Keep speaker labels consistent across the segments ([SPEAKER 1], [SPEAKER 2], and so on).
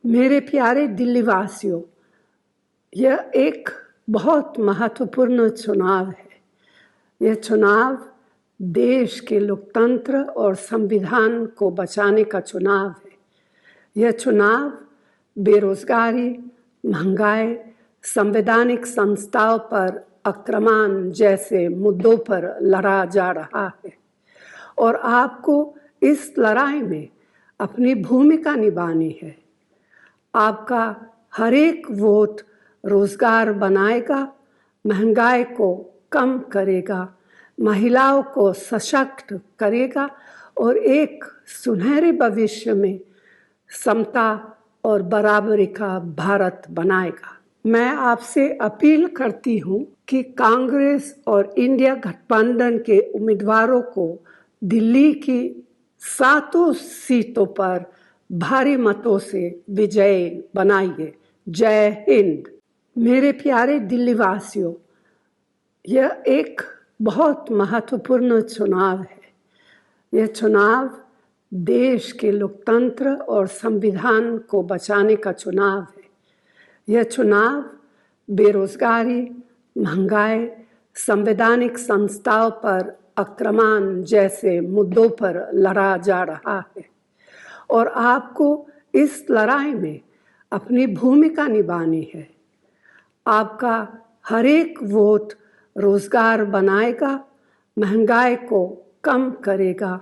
[SPEAKER 1] मेरे प्यारे दिल्ली वासियों, यह एक बहुत महत्वपूर्ण चुनाव है। यह चुनाव देश के लोकतंत्र और संविधान को बचाने का चुनाव है। यह चुनाव बेरोजगारी, महंगाई, संवैधानिक संस्थाओं पर आक्रमण जैसे मुद्दों पर लड़ा जा रहा है और आपको इस लड़ाई में अपनी भूमिका निभानी है। आपका हर एक वोट रोजगार बनाएगा, महंगाई को कम करेगा, महिलाओं को सशक्त करेगा और एक सुनहरे भविष्य में समता और बराबरी का भारत बनाएगा। मैं आपसे अपील करती हूँ कि कांग्रेस और इंडिया गठबंधन के उम्मीदवारों को दिल्ली की 7 सीटों पर भारी मतों से विजयी बनाइए। जय हिंद। मेरे प्यारे दिल्ली वासियों, यह एक बहुत महत्वपूर्ण चुनाव है। यह चुनाव देश के लोकतंत्र और संविधान को बचाने का चुनाव है। यह चुनाव बेरोजगारी, महंगाई, संवैधानिक संस्थाओं पर आक्रमण जैसे मुद्दों पर लड़ा जा रहा है और आपको इस लड़ाई में अपनी भूमिका निभानी है। आपका हर एक वोट रोजगार बनाएगा, महंगाई को कम करेगा,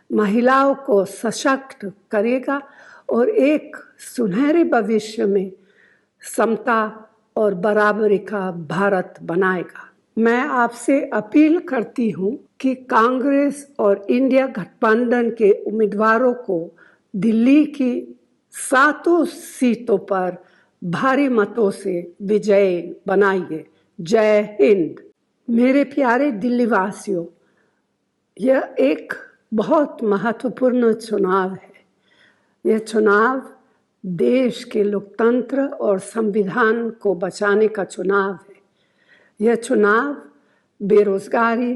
[SPEAKER 1] महिलाओं को सशक्त करेगा और एक सुनहरे भविष्य में समता और बराबरी का भारत बनाएगा। मैं आपसे अपील करती हूँ कि कांग्रेस और इंडिया गठबंधन के उम्मीदवारों को दिल्ली की 7 सीटों पर भारी मतों से विजयी बनाइए। जय हिंद। मेरे प्यारे दिल्ली वासियों, यह एक बहुत महत्वपूर्ण चुनाव है। यह चुनाव देश के लोकतंत्र और संविधान को बचाने का चुनाव है। यह चुनाव बेरोजगारी,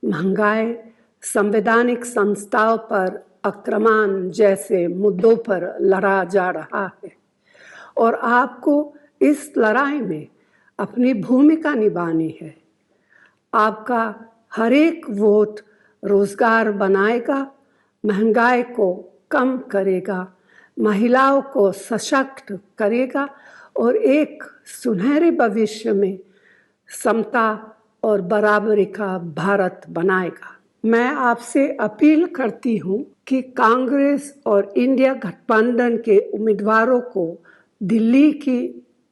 [SPEAKER 1] महंगाई, संवैधानिक संस्थाओं पर आक्रमण जैसे मुद्दों पर लड़ा जा रहा है और आपको इस लड़ाई में अपनी भूमिका निभानी है। आपका हर एक वोट रोजगार बनाएगा, महंगाई को कम करेगा, महिलाओं को सशक्त करेगा और एक सुनहरे भविष्य में समता और बराबरी का भारत बनाएगा। मैं आपसे अपील करती हूँ कि कांग्रेस और इंडिया गठबंधन के उम्मीदवारों को दिल्ली की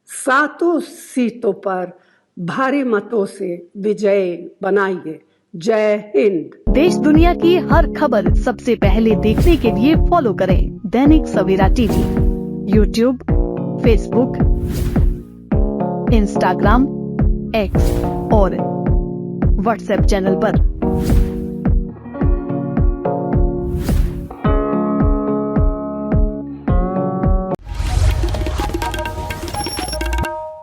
[SPEAKER 1] 7 सीटों पर भारी मतों से विजयी बनाइए। जय हिंद।
[SPEAKER 2] देश दुनिया की हर खबर सबसे पहले देखने के लिए फॉलो करें Dainik Savera TV, YouTube, Facebook, Instagram, X और व्हाट्सएप चैनल पर।